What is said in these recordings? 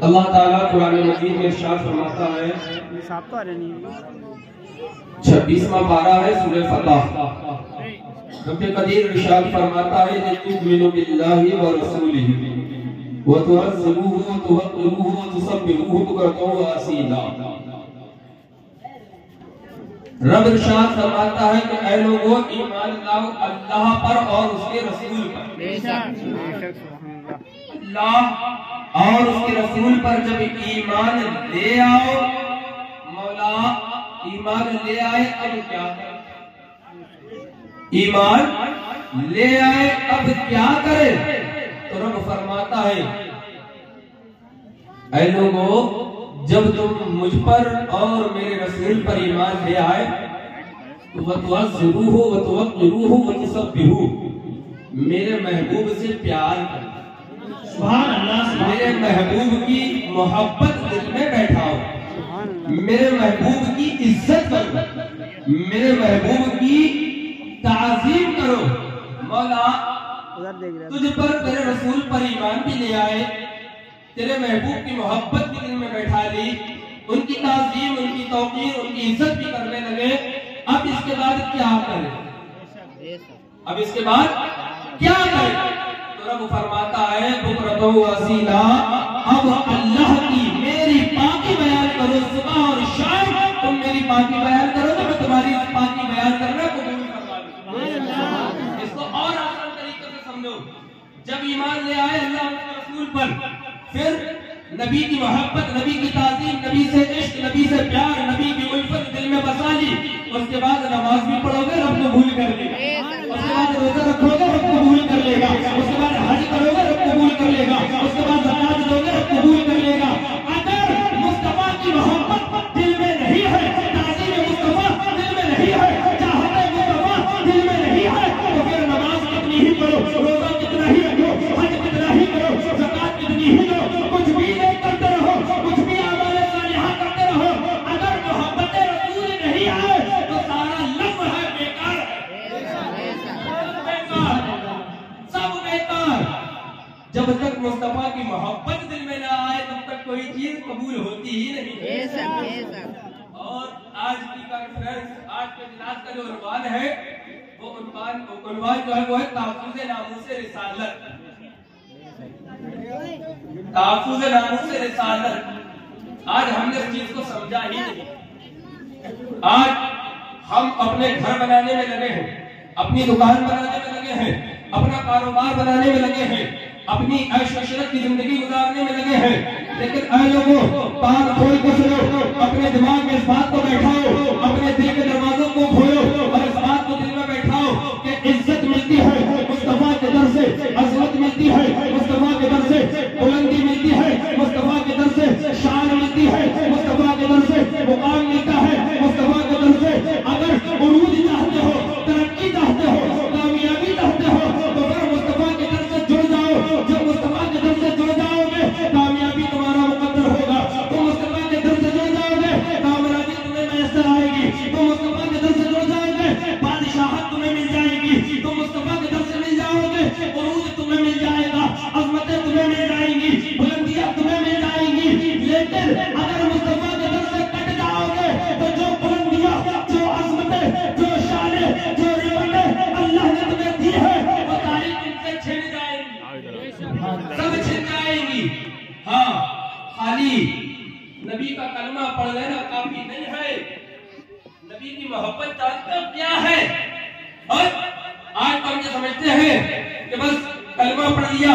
اللہ تعالیٰ قرآن مجید میں ارشاد فرماتا ہے 26واں پارہ ہے سورہ فتح. رب قدیر ارشاد فرماتا ہے لِتُؤْمِنُوا بِاللَّهِ وَرَسُولِهِ وَتُعَزِّرُوهُ وَتُوَقِّرُوهُ وَتُسَبِّحُوهُ بُكْرَةً وَأَصِيلًا. رب ارشاد فرماتا ہے کہ اے لوگو ایمان لاؤ اللہ پر اور اس کے رسول پر. اللہ اور اس کے رسول پر جب ایمان لے آؤ، مولا ایمان لے آئے اب کیا کرے؟ ایمان لے آئے اب کیا کرے؟ تو رب فرماتا ہے اے لوگو جب تم مجھ پر اور میرے رسول پر ایمان لے آئے تو وَتُعَزِّرُوهُ وَتُوَقِّرُوهُ وَتُسَبِّحُوهُ میرے محبوب سے پیار کرو، سبحان اللہ، میرے محبوب کی محبت دل میں بیٹھاؤ، میرے محبوب کی عزت کرو، میرے محبوب کی تعظیم کرو. مولا تجھ پر تیرے رسول پر ایمان بھی لے آئے، تیرے محبوب کی محبت بھی دل میں بیٹھا لی، ان کی تعظیم، ان کی توقیر، ان کی عزت بھی کرنے لگے. اب اس کے بعد کیا کریں؟ اب اس کے بعد کیا کریں؟ تو رب فرماتا ہے بکرۃ وَأَصِیلًا، اب اللہ کی میری پاکی بیان کرو، صبح اور شام تم میری پاکی بیان کرو تو میں تمہاری پاکی بیان کرنا قبول کروا لوں. اس کو اور آسان طریقے سے سمجھو. جب ایمان لے آئے اللہ کے رسول پر، پھر نبی کی محبت، نبی کی تعظیم، نبی سے عشق، نبی سے پیار، نبی کی الفت دل میں بسا لی. اس کے بعد نماز بھی پڑھو گے رب قبول کر لے گا، اس کے بعد روزہ رکھو گے رب قبول کر لے گا، اس کے بعد حج کرو گے رب قبول کر لے گا، اس کے بعد زکات دو گے رب قبول کر لے گا. اگر مصطفیٰ کی محبت دل میں نہیں ہے، تعظیم مصطفیٰ دل میں نہیں ہے، چاہت مصطفیٰ دل میں نہیں ہے، تو پھر نماز کتنی ہی پڑھو، روزہ کتنا ہی رکھو، حج کتنا ہی کرو، زکات کتنی ہی دو، کچھ بھی نہیں کرتے رہو، کچھ بھی اعمال صالحہ کرتے رہو، اگر محبت رسول نہیں آئے تو سارا لفظ ہے بیکار ہے، سب بیکار. جب تک مصطفیٰ کی محبت دل میں نہ آئے تب تک کوئی چیز قبول ہوتی ہی نہیں. اور آج کی کانفرنس، آج کے اجلاس کا جو عنوان ہے وہ عنوان جو ہے وہ ہے تحفظ ناموس رسالت. تحفظ ناموس رسالت. آج ہم نے اس چیز کو سمجھا ہی نہیں. آج ہم اپنے گھر بنانے میں لگے ہیں، اپنی دکان بنانے میں لگے ہیں، اپنا کاروبار بنانے میں لگے ہیں، اپنی عیش و عشرت کی زندگی گزارنے میں لگے ہیں. لیکن اے لوگوں کان کھول کے سنو، اپنے دماغ میں اس بات کو بیٹھاؤ، اپنے دل کے دروازوں کو کھولو اور اس بات کو دل میں بیٹھاؤ کہ عزت ملتی ہے مصطفیٰ کے در سے، عظمت ملتی ہے مصطفیٰ کے در سے، بلندی ملتی ہے مصطفیٰ کے در سے، شان ملتی ہے مصطفیٰ کے در سے، مقام ملتا ہے مصطفیٰ کے در سے. اگر عروج چاہتے ہو، ترقی چاہتے ہو، کامیابی چاہتے ہو تو پھر مصطفیٰ کے در سے جڑ جاؤ. جب مصطفیٰ کے در سے جڑ جاؤ گے کامیابی تمہارا مقدر ہوگا. تم مصطفیٰ کے در سے جڑ جاؤ گے کامیابی تمہیں میسر آئے گی. تم مصطفیٰ کے در سے جڑ جاؤ گے بادشاہت تمہیں مل جائے گی. تم مصطفیٰ کے در سے مل جاؤ گے عروج تمہیں مل جائے گا، عظمتیں تمہیں مل جائیں گی، بلندیاں تمہیں مل جائیں گی. لیکن اگر مصطفیٰ کے در سے کٹ جاؤ گے تو جو بلندیاں، جو عظمتیں، جو شانیں، جو رفعتیں اللہ نے تمہیں دی ہے وہ ساری تم سے چھن جائیں گی، سب چھن جائیں گی. ہاں خالی نبی کا کلمہ پڑھ لینا کافی نہیں ہے. نبی کی محبت جانتے ہو کیا ہے؟ اور آج ہم یہ سمجھتے ہیں کہ بس کلمہ پڑھ لیا،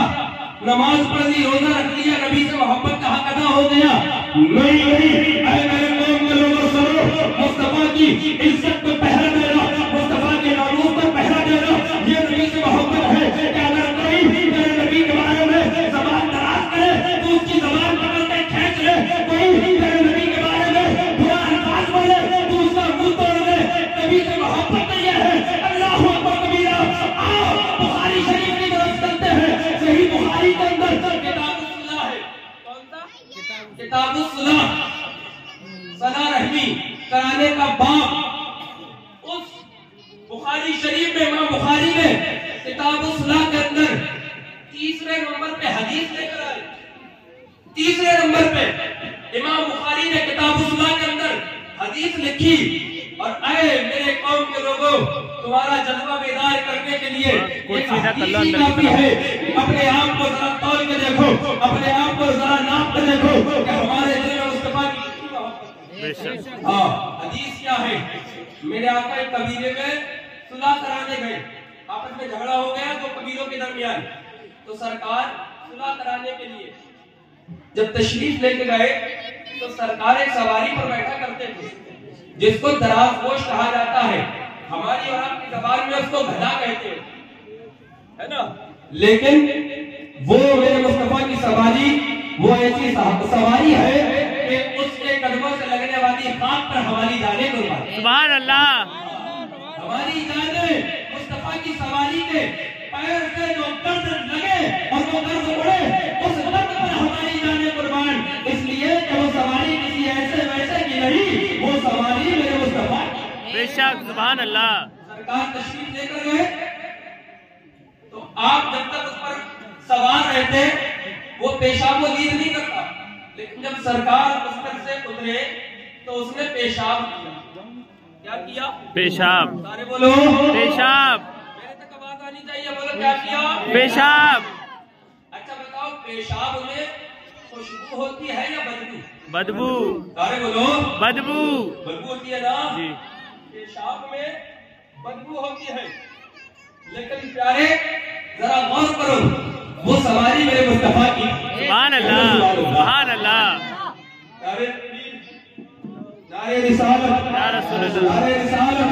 نماز پڑھ لی، روزہ رکھ لیا، نبی سے محبت کا حق ادا ہو گیا. نہیں، اے میرے قوم کے لوگوں سنو، مصطفیٰ کی عزت کو پہرا دینا، مصطفیٰ کے ناموس کو پہرا دینا یہ نبی سے محبت ہے. کہ اگر کوئی میرے نبی کے بارے میں زبان دراز کرے تو اس کی زبان پکڑ کے کھینچ لے، کوئی میرے نبی کے بارے میں برا الفاظ بولے تو اس کا منہ توڑ لے. نبی سے محبت یہ ہے. اللہ اکبر کبیرہ. آؤ بخاری شریف کی طرف چلتے ہیں. صحیح بخاری کے اندر کتاب الصلاح ہے. کون سا کتاب الصلاح؟ صلاح رحمی کرانے کا باب. اس بخاری شریف میں امام بخاری نے کتاب الصلاح کے اندر تیسرے نمبر پہ حدیث لے کر آئے. تیسرے تیسرے نمبر پہ امام بخاری نے کتاب الصلاۃ کے اندر حدیث لکھی، اور اے میرے قوم کے لوگوں، تمہارا جذبہ بیدار کرنے کے لیے ایک حدیث ہی کافی ہے۔ اپنے آپ کو ذرا تول کے دیکھو، اپنے آپ کو ذرا ناپ کے دیکھو کہ ہمارے دل میں مصطفیٰ کی کتنی محبت ہے۔ ہاں، حدیث کیا ہے؟ میرے آقا ایک قبیلے میں صلح کرانے گئے، آپس میں جھگڑا ہو گیا دو قبیلوں کے درمیان، تو سرکار صلح کرانے کے لیے جب تشریف لے کے گئے تو سرکار ایک سواری پر بیٹھا کرتے تھے جس کو دراز گوش کہا جاتا ہے، ہماری اور آپ کی زبان میں اس کو گدھا کہتے ہیں، ہے نا؟ لیکن وہ میرے مصطفیٰ کی سواری وہ ایسی سواری ہے کہ اس کے قدموں سے لگنے والی خاک پر ہماری جانیں قربان۔ سبحان اللہ! ہماری جانیں مصطفیٰ کی سواری کے پیر سے جو درد لگے اور وہ درد اڑے، اس درد پر ہماری جانیں قربان، اس لیے کہ وہ سواری کسی ایسے ویسے کی نہیں، وہ سواری میرے مصطفیٰ کی۔ بے شک، سبحان اللہ! سرکار تشریف لے کر گئے تو آپ جب تک اس پر سوار رہتے وہ پیشاب و دید نہیں کرتا، لیکن جب سرکار اس پر سے اترے تو اس نے پیشاب کیا۔ کیا کیا؟ پیشاب۔ سارے بولو پیشاب۔ میرے تک آواز آنی چاہیے، بولو کیا کیا؟ پیشاب۔ اچھا بتاؤ، پیشاب میں خوشبو ہوتی ہے یا بدبو؟ بدبو۔ سارے بولو بدبو۔ بدبو ہوتی ہے نا؟ جی۔ پیشاب میں بدبو ہوتی ہے، لیکن پیارے ذرا غور کرو، وہ سواری میرے مصطفیٰ کی۔ سبحان اللہ، سبحان اللہ! نعرے رسالت، یا رسول اللہ، نعرے رسالت،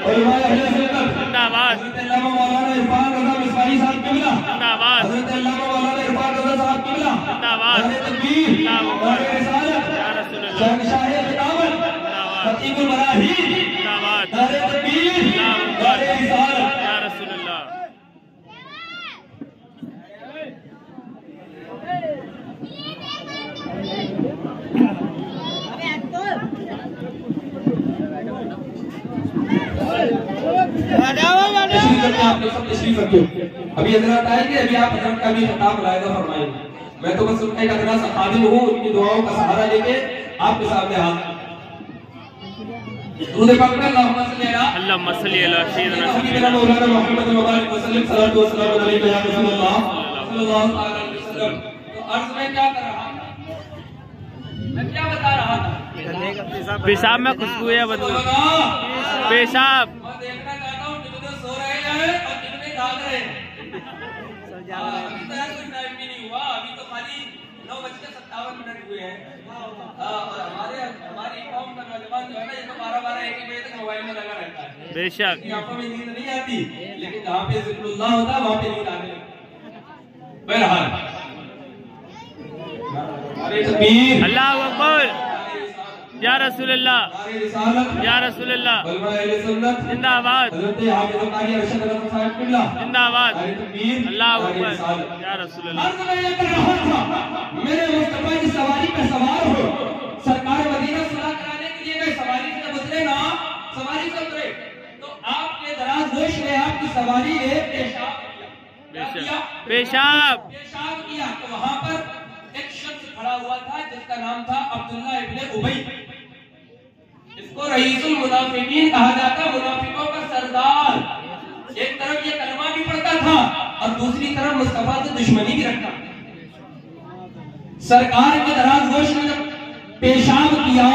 علماء اہل سنت زندہ باد، حضرت علامہ مولانا عرفان رضا مصباحی صاحب قبلہ زندہ باد، حضرت علامہ مولانا عرفان رضا صاحب قبلہ زندہ باد، نعرے تکبیر، نعرے رسالت، یا رسول اللہ، شہنشاہ خطابت، خطیب المراحل زندہ باد، نعرے تکبیر، نعرے رسالت، یا رسول اللہ۔ تشریف رکھو، ابھی حضرات آئیں گے، ابھی آپ حضرت کا بھی خطاب ملاحظہ فرمائیں گے۔ میں تو بس ان کا ایک ادنا سا خادم ہوں، ان کی دعاؤں کا سہارا لے کے آپ کے سامنے حاضر۔ درود پاک پڑھیں، اللہم صلی علی سیدنا مولانا محمد مبارک وسلم، صلاۃ و سلام علیک یا رسول اللہ صلی اللہ علیہ وسلم۔ تو عرض میں کیا کر رہا تھا؟ میں کیا بتا رہا تھا؟ پیشاب میں خوشبو ہے، بدبو پیشاب۔ میں دیکھنا چاہتا ہوں کتنے سو رہے ہیں اور کتنے جاگ رہے ہیں۔ ابھی تک کوئی ٹائم بھی نہیں ہوا، ابھی تو خالی 9:57 ہوئے ہیں، اور ہماری قوم کا نوجوان جو ہے نا، یہ تو 12 1 بجے تک موبائل میں لگا رہتا ہے۔ بے شک، آنکھوں میں نیند نہیں آتی، لیکن جہاں پہ ذکر اللہ ہوتا ہے وہاں پہ نیند آنے لگتی۔ بہرحال، اللہ اکبر، یا رسول اللہ، یا رسول اللہ، زندہ آباد، زندہ آباد، اللہ اکبر، یا رسول اللہ۔ میرے مصطفیٰ کی سواری پہ سوار ہو، سرکار مدینہ صلاح کرانے کے لیے گئے، سواری سے گزرے نا، سواری سے اترے تو آپ کے دراز گوش میں آپ کی سواری نے پیشاب کیا۔ پیشاب کیا تو وہاں پر ایک شخص کھڑا ہوا تھا جس کا نام تھا عبداللہ ابن ابی، اس کو رئیس المنافقین کہا جاتا، منافقوں کا سردار۔ ایک طرف یہ کلمہ بھی پڑھتا تھا اور دوسری طرف مصطفیٰ سے دشمنی بھی رکھتا۔ سرکار کے دراز گوش میں جب پیشاب کیا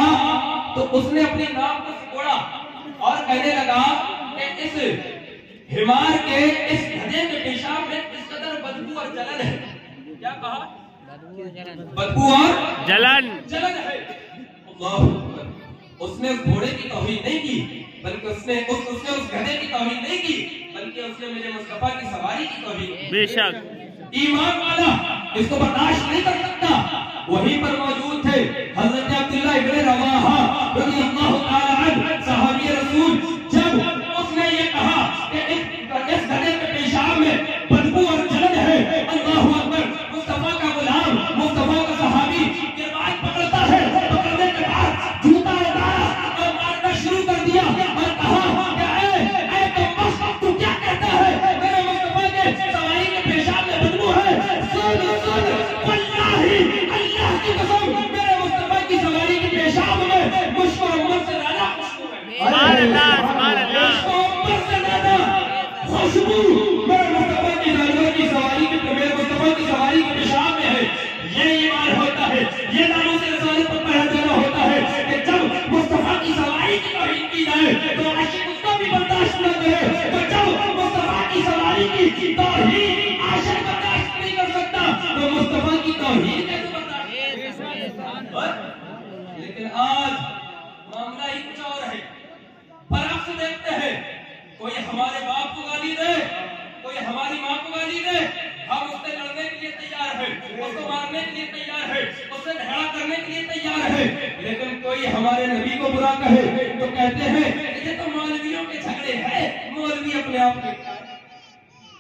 تو اس نے اپنی ناک کو سکوڑا اور کہنے لگا کہ اس حمار کے، اس گدھے کے پیشاب میں اس قدر بدبو اور جلن ہے۔ کیا کہا؟ بدبو اور جلن ہے۔ اللہ، اس نے اس گھوڑے کی توہین نہیں کی، بلکہ اس نے اس گدھے کی توہین نہیں کی، بلکہ اس نے میرے مصطفیٰ کی سواری کی توہین کی۔ بے شک، ایمان والا اس کو برداشت نہیں کر سکتا۔ وہیں پر موجود تھے حضرت عبداللہ ابن رواحہ رضی اللہ تعالی عنہ، صحابی رسول۔ جب اس نے یہ کہا کہ اس گدھے کے پیشاب میں بدبو اور جلن ہے، اللہ اکبر، مصطفیٰ کا غلام، مصطفیٰ کا صحابی کردار پکڑتا ہے، پکڑنے کے بعد جوتا اتارا اور مارنا شروع کر دیا اور کہا کہ اے کمبخت، تو کیا کہتا ہے؟ میرے مصطفیٰ کے سواری کے پیشاب میں بدبو ہے۔ سن واللہ، اللہ کی ہے, یہ ناموس رسالت پر پہرا دینا ہوتا ہے کہ جب مصطفیٰ کی سواری کی توہین کی جائے تو عاشق اس کو بھی برداشت نہ کرے, تو جب مصطفیٰ کی سواری کی توہین عاشق برداشت نہیں کر سکتا تو مصطفیٰ کی توہین کیسے برداشت. لیکن آج معاملہ ہی کچھ اور ہے. برعکس دیکھتے ہیں, کوئی ہمارے باپ کو گالی دے, کوئی ہماری ماں کو گالی دے, ہم اس سے لڑنے کے لیے تیار ہیں, اس کو مارنے کے لیے تیار ہیں, اس سے جھگڑا کرنے کے لیے تیار ہیں. لیکن کوئی ہمارے نبی کو برا کہے تو کہتے ہیں یہ تو مولویوں کے جھگڑے ہیں, مولوی اپنے آپ کے.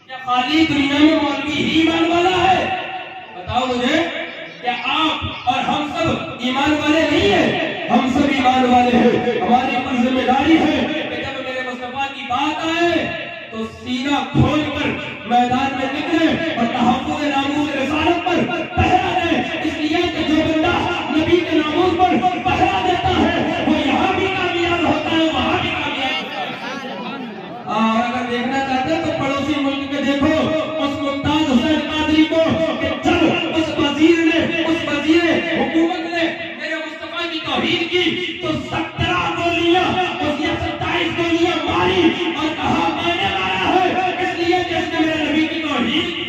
کیا خالی دنیا میں مولوی ہی ایمان والا ہے؟ بتاؤ مجھے, کیا آپ اور ہم سب ایمان والے نہیں ہیں؟ ہم سب ایمان والے ہیں. ہماری پر ذمہ داری ہے کہ جب میرے مصطفیٰ کی بات آئے تو سینہ کھول کر میدان میں نکلے اور تحفظ ناموس رسالت پر پہرا دے. اس لیے کہ جو بندہ نبی کے ناموس پر پہرا دیتا ہے وہ یہاں بھی کامیاب ہوتا ہے, وہاں بھی کامیاب ہوتا ہے. اور اگر دیکھنا چاہتے ہیں تو پڑوسی ملک کے دیکھو اس ممتاز حسین قادری کو, کہ جب اس وزیر حکومت نے میرے مصطفیٰ کی توہین کی تو 17 گولیاں اس نے 27 گولیاں ماری اور کہا میں نے مارا ہے اس لیے کہ اس نے میرے نبی کی توہین کی.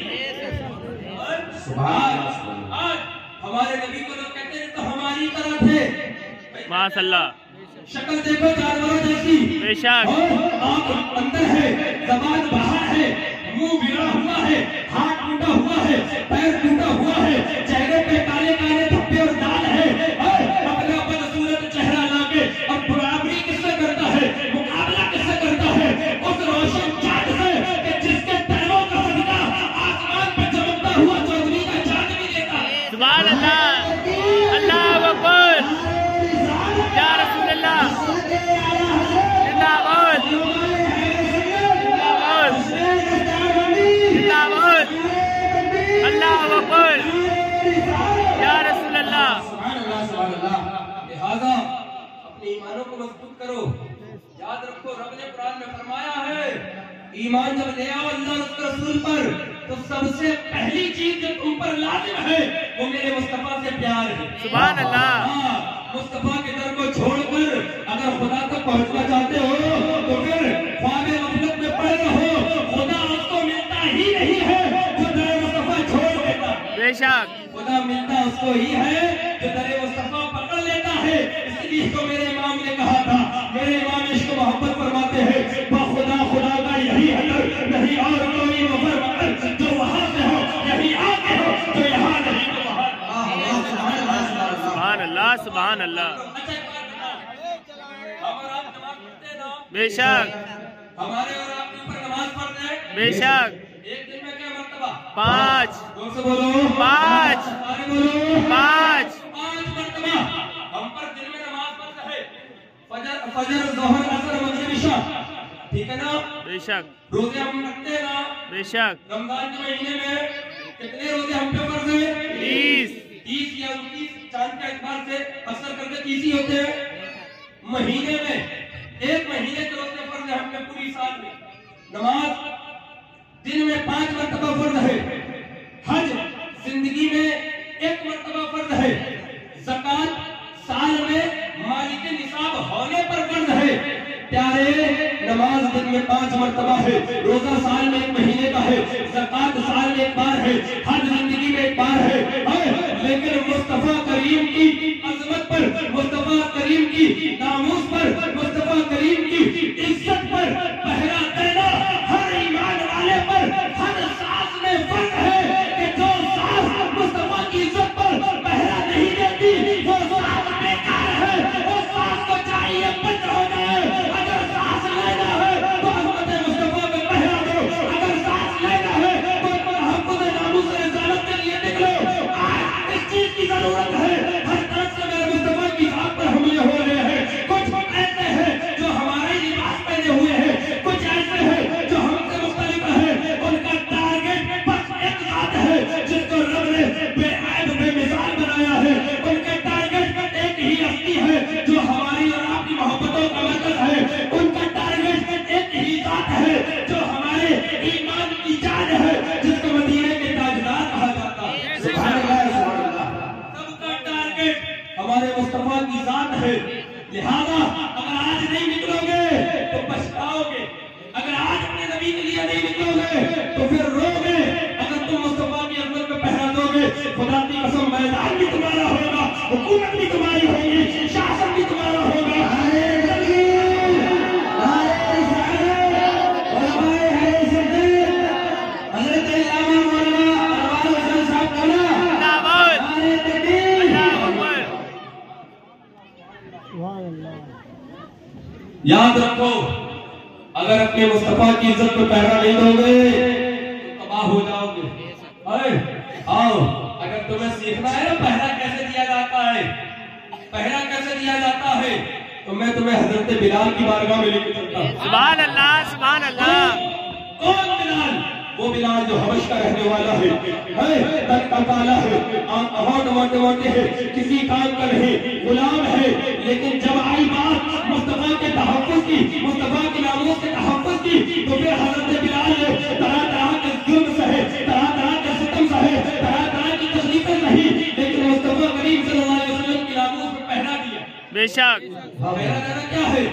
آج ہمارے نبی کو لوگ کہتے ہیں تو ہماری طرح تھے. ماشاء اللہ, شکل دیکھو جانوروں جیسی, بے شک, آنکھ اندر ہے, زبان باہر ہے, منہ بگڑا ہوا ہے, ہاتھ ٹوٹا ہوا ہے, پیر ٹوٹا ہوا ہے, چہرے پہ کالے کالے دھبے اور داغ ہے. اپنا بدصورت چہرہ لا کے اب برابری کس سے کرتا ہے, مقابلہ کس سے کرتا ہے؟ اس روشن چاند سے کہ جس کے تنوں کا صدقہ آسمان پہ چمکتا ہوا چودھری کا چاند بھی دیتا ہے. سبحان اللہ, اللہ اکبر, یا رسول اللہ, زندہ باد, زندہ باد, اللہ اکبر, یا رسول اللہ. سبحان اللہ, سبحان اللہ. لہذا اپنے ایمانوں کو مضبوط کرو. یاد رکھو رب نے قرآن میں فرمایا ہے ایمان جب لے آؤ اللہ اور اس کے رسول پر تو سب سے پہلی چیز جو تم پر لازم ہے وہ میرے مصطفیٰ سے پیار ہے. سبحان اللہ. مصطفیٰ کے در کو چھوڑ کر اگر خدا تک پہنچنا چاہتے ہو تو پھر خواب غفلت میں پڑے رہو. خدا اس کو ملتا ہی نہیں ہے جو در مصطفیٰ چھوڑ دیتا. بے شک, خدا ملتا اس کو ہی ہے جو در مصطفیٰ پکڑ لیتا ہے. اس لیے تو میرے امام نے کہا تھا, میرے امام عشق و محبت فرماتے ہیں بخدا خدا کا یہی حضر نہیں اور کوئی مفر مقر, جو وہاں سے ہو یہی آتے ہو, جو یہاں نہیں تو وہاں. سبحان اللہ, سبحان اللہ. ہم اور آپ نماز پڑھتے ہیں نا, بے شک, ہمارے اور آپ کے اوپر نماز پڑھتے ہیں, بے شک, ایک دن میں کیا مرتبہ؟ 5, زور سے بولو, 5, سارے بولو, 5 مرتبہ ہم پر دن میں نماز پڑھتا ہے. فجر, ظہر, عصر, مغرب, عشاء, ٹھیک ہے نا. بے شک, روزے ہم رکھتے ہیں نا. بے شک, رمضان کے مہینے میں کتنے روزے ہم پہ فرض ہیں؟ 30 یا 29, چاند کے اعتبار سے اکثر کر کے 30 ہی ہوتے ہیں. مہینے میں ایک مہینے کے روزے فرض ہیں ہم پہ پوری سال میں. نماز دن میں 5 مرتبہ فرض ہے. حج زندگی میں 1 مرتبہ فرض ہے. زکات سال میں مالک نصاب ہونے پر فرض ہے. پیارے, نماز دن میں 5 مرتبہ ہے, روزہ سال میں 1 مہینے کا ہے, زکات سال میں 1 بار ہے, حج زندگی میں 1 بار ہے. لیکن مصطفیٰ کریم کی عظمت پر, مصطفیٰ کریم کی ناموس پر, مصطفیٰ کریم کی عزت پر پہرا دینا ہر ایمان والے پر ہر سانس میں فرض ہے. کہ جو سانس مصطفیٰ کی عزت پر پہرا نہیں دیتی وہ سانس بیکار ہے. اس سانس کو چاہیے بند ہو جائے. اگر سانس لینا ہے تو عظمت مصطفیٰ پہ پہرا دو. اگر سانس لینا ہے تو تحفظ ناموس رسالت کے لیے نکلو. آج اس چیز کی ضرورت ہے. ہر طرف سے میرے مصطفیٰ کی ذات پر حملے ہو رہے ہیں. کچھ ایسے ہیں جو ہمارے لباس پہ ہمارے مصطفیٰ کی ذات ہے، لہذا اگر آج نہیں نکلو گے تو پچھتاؤ گے، اگر آج اپنے نبی کے لیے نہیں نکلو گے تو پھر رو گے، اگر تم مصطفیٰ کی عظمت پہ پہرا دو گے خدا کی قسم میدان بھی تمہارا ہوگا، حکومت بھی تمہاری ہوگی، شاسن بھی تمہارا ہوگا۔ یاد رکھو اگر اپنے مصطفیٰ کی عزت پہ پہرا نہیں دو گے تو تباہ ہو جاؤ گے۔ آؤ اگر تمہیں سیکھنا ہے نا پہرا کیسے دیا جاتا ہے، پہرا کیسے دیا جاتا ہے، تو میں تمہیں حضرت بلال کی بارگاہ میں لے کے چلتا ہوں۔ سبحان اللہ سبحان اللہ۔ کون بلال؟ وہ بلال جو حبش کا رہنے والا ہے، تن کا کالا ہے، ہونٹ موٹے موٹے ہے، کسی کام کا نہیں، غلام ہے، لیکن جب آئی بات مصطفیٰ کے تحفظ کی، مصطفیٰ کے ناموس کے تحفظ کی، تو پھر حضرت بلال نے طرح طرح کے ظلم سہے، طرح طرح کے ستم سہے، طرح طرح کی تکلیفیں سہی، لیکن مصطفیٰ کریم صلی اللہ علیہ وسلم کی ناموس میں پہرا دیا۔ بے شک پہرا دینا کیا ہے؟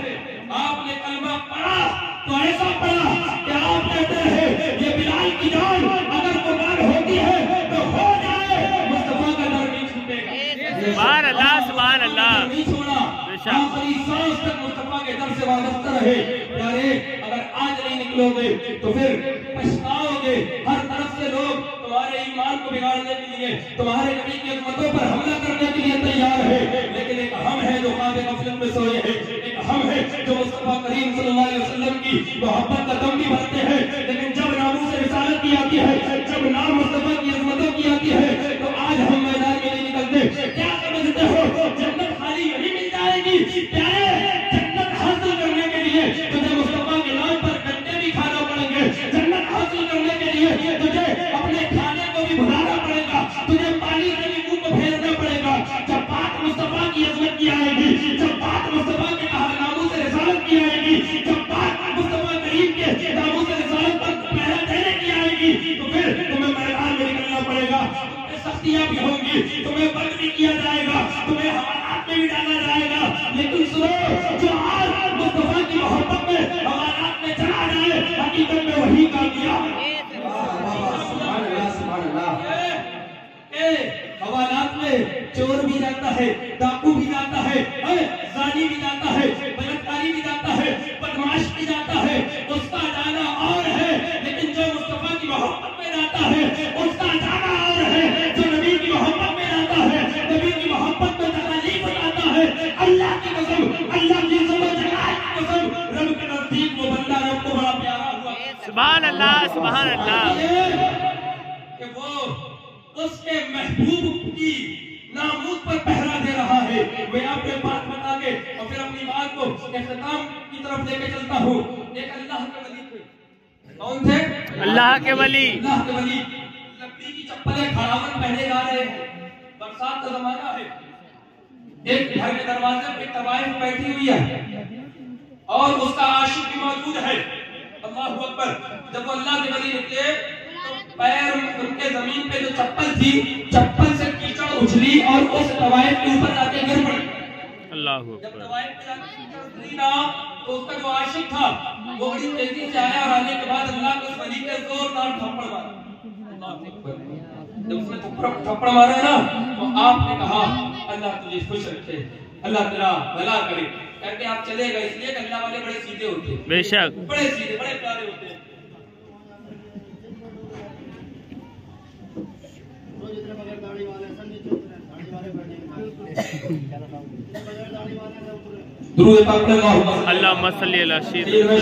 آپ نے کلمہ پڑھا تو ایسا پڑھا کہ آپ کہتے ہیں یہ بلال کی جان اگر قربان ہوتی ہے تو ہو جائے، مصطفیٰ کا در نہیں چھوٹے گا۔ سبحان اللہ سبحان اللہ۔ نہیں چھوڑا، آخری سانس تک مصطفیٰ کے در سے وابستہ رہے۔ پیارے اگر آج نہیں نکلو گے تو پھر پچھتاؤ گے، ہر طرف سے لوگ تمہارے ایمان کو بگاڑنے کے لیے، تمہارے نبی کی عظمتوں پر حملہ کرنے کے لیے تیار ہے، لیکن ایک ہم ہے جو خواب غفلت میں سوئے ہیں، ایک ہم ہے جو مصطفیٰ کریم صلی اللہ علیہ وسلم کی محبت کا دم بھی بھرتے ہیں، لیکن جب ناموس رسالت کی آتی ہے، جب نام مصطفیٰ کی عظمتوں کی آتی ہے تو آج ہم میدان میں نہیں نکلتے۔ کیا سمجھتے ہو جنت خالی یہی مل جائے گی؟ پیارے جنت حاصل کرنے کے لیے تجھے مصطفیٰ کے نام پر گھنٹے بھی کھانا پڑیں گے، جنت حاصل کرنے کے لیے تجھے اپنے کھانے کو بھی بھلانا پڑے گا، تجھے پانی سے بھی منہ کو پھیرنا پڑے گا۔ جب بات مصطفیٰ کی عظمت کی آئے گی، جب بات مصطفیٰ کے ناموس رسالت کی آئے گی، جب بات مصطفیٰ کریم کے ناموس رسالت پر پہرا دینے کی آئے گی، تو پھر تمہیں میدان میں نکلنا پڑے گا، سختیاں بھی ہوں گی، تمہیں ورک بھی کیا جائے گا، تمہیں حوالات میں بھی ڈالا جائے گا، لیکن سنو جو آج مصطفیٰ کی محبت میں حوالات میں چلا جائے حقیقت میں وہی کامیاب ہے۔ حوالات میں چور بھی جاتا ہے، ڈاکو بھی جاتا ہے، زانی بھی جاتا ہے، بلاتکاری بھی جاتا ہے، بدمعاش بھی جاتا ہے، اس کا جانا اور ہے، لیکن جو مصطفیٰ کی محبت میں جاتا ہے اس کا جانا اور ہے، جو نبی کی محبت میں جاتا ہے، نبی کی محبت میں تکلیف اٹھاتا ہے، اللہ کی قسم، اللہ کی عظمت و جلال کی قسم، رب کے نزدیک وہ بندہ رب کو بڑا پیارا ہوا۔ سبحان اللہ سبحان اللہ۔ کہ وہ اس کے محبوب کی ناموس پر پہرا دے رہا ہے۔ میں آپ کے بات بتا کے اور پھر اپنی بات کو اختتام کی طرف لے کے چلتا ہوں۔ ایک اللہ کے ولی تھے، کون تھے؟ اللہ کے ولی، اللہ کے ولی لکڑی کی چپلیں کھڑاون پہنے جا رہے ہیں، برسات کا زمانہ ہے، ایک گھر کے دروازے پہ طوائف بیٹھی ہوئی ہے اور اس کا عاشق بھی موجود ہے۔ اللہ اکبر۔ جب وہ اللہ کے ولی نکلے تو پیر ان کے زمین پہ جو چپل تھی، چپل سے کیچڑ اچھلی اور اس طوائف کے اوپر جا کے گر پڑی۔ اللہ جب اکبر۔ طوائف پہ جا کے کیچڑ اچھلی نا تو اس کا جو عاشق تھا وہ بڑی تیزی سے آیا اور آنے کے بعد اللہ کو اس ولی کے زوردار تھپڑ مارا۔ اللہ اکبر۔ جب اس نے تھپڑ مارا نا تو آپ نے کہا اللہ تجھے خوش رکھے، اللہ تیرا بھلا کرے، کہہ کے آپ چلے گئے، اس لیے کہ اللہ والے بڑے سیدھے ہوتے ہیں، بے شک بڑے سیدھے بڑے پیارے ہوتے ہیں۔ درود پاک پڑھیں اللہم صلی علی سیدنا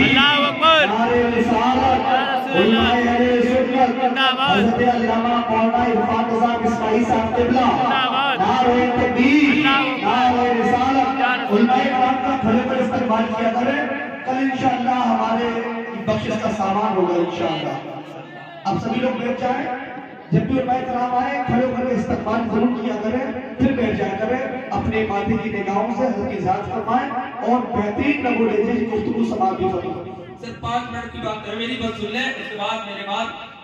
اللہ اکبر۔ کل انشاءاللہ ہمارے بخشش کا سامان ہوگا انشاءاللہ۔ اب سبھی لوگ بیٹھ جائیں، جب بھی علماء کرام آئے کھڑے ہو کر استقبال ضرور کیا کریں، پھر بیٹھ جایا کریں، اپنے ماتھے کی نگاہوں سے حضرت کی ذات فرمائیں اور بہترین نگو لیجیے گفتگو سماعت بھی فرمائیں۔ صرف 5 منٹ کی بات ہے، میری بات سن لیں، اس کے بعد میرے بعد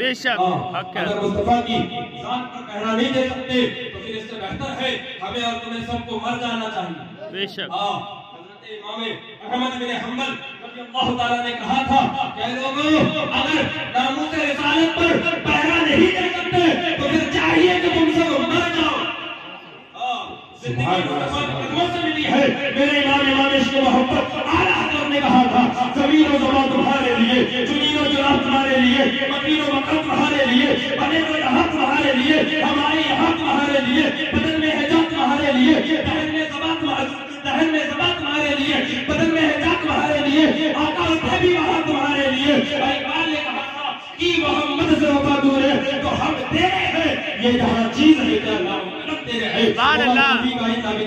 بے شک حق ہے اگر مصطفیٰ کی ذات پر پہرا نہیں دے سکتے تو پھر اس سے بہتر ہے ہمیں اور تمہیں سب کو مر جانا چاہیے. بے شک حضرت امام احمد بن حنبل رضی اللہ تعالیٰ نے کہا تھا کہ لوگوں اگر ناموس رسالت پر پہرا نہیں دے سکتے تو پھر چاہیے کہ تم سب مر جاؤ. زندگی مصطفیٰ کے قدموں سے ملی ہے. میرے امام عشق و محبت اعلیٰ حضرت نے کہا تھا زمین و زمان تمہارے لیے, زمین و جراب تمہارے لیے, مکین و مکر تمہارے لیے, بنے ہوئے ہاتھ تمہارے لیے, ہماری ہاتھ تمہارے لیے, بدن میں حجاب تمہارے لیے, دہن میں زبان تمہارے لیے, بدن میں حجاب تمہارے لیے, آقا بھی وہاں تمہارے لیے. اقبال نے کہا تھا کہ محمد سے وفا دور ہے تو ہم تیرے ہیں, یہ جہاں چیز ہے کیا نام تیرے ہے. سبحان اللہ.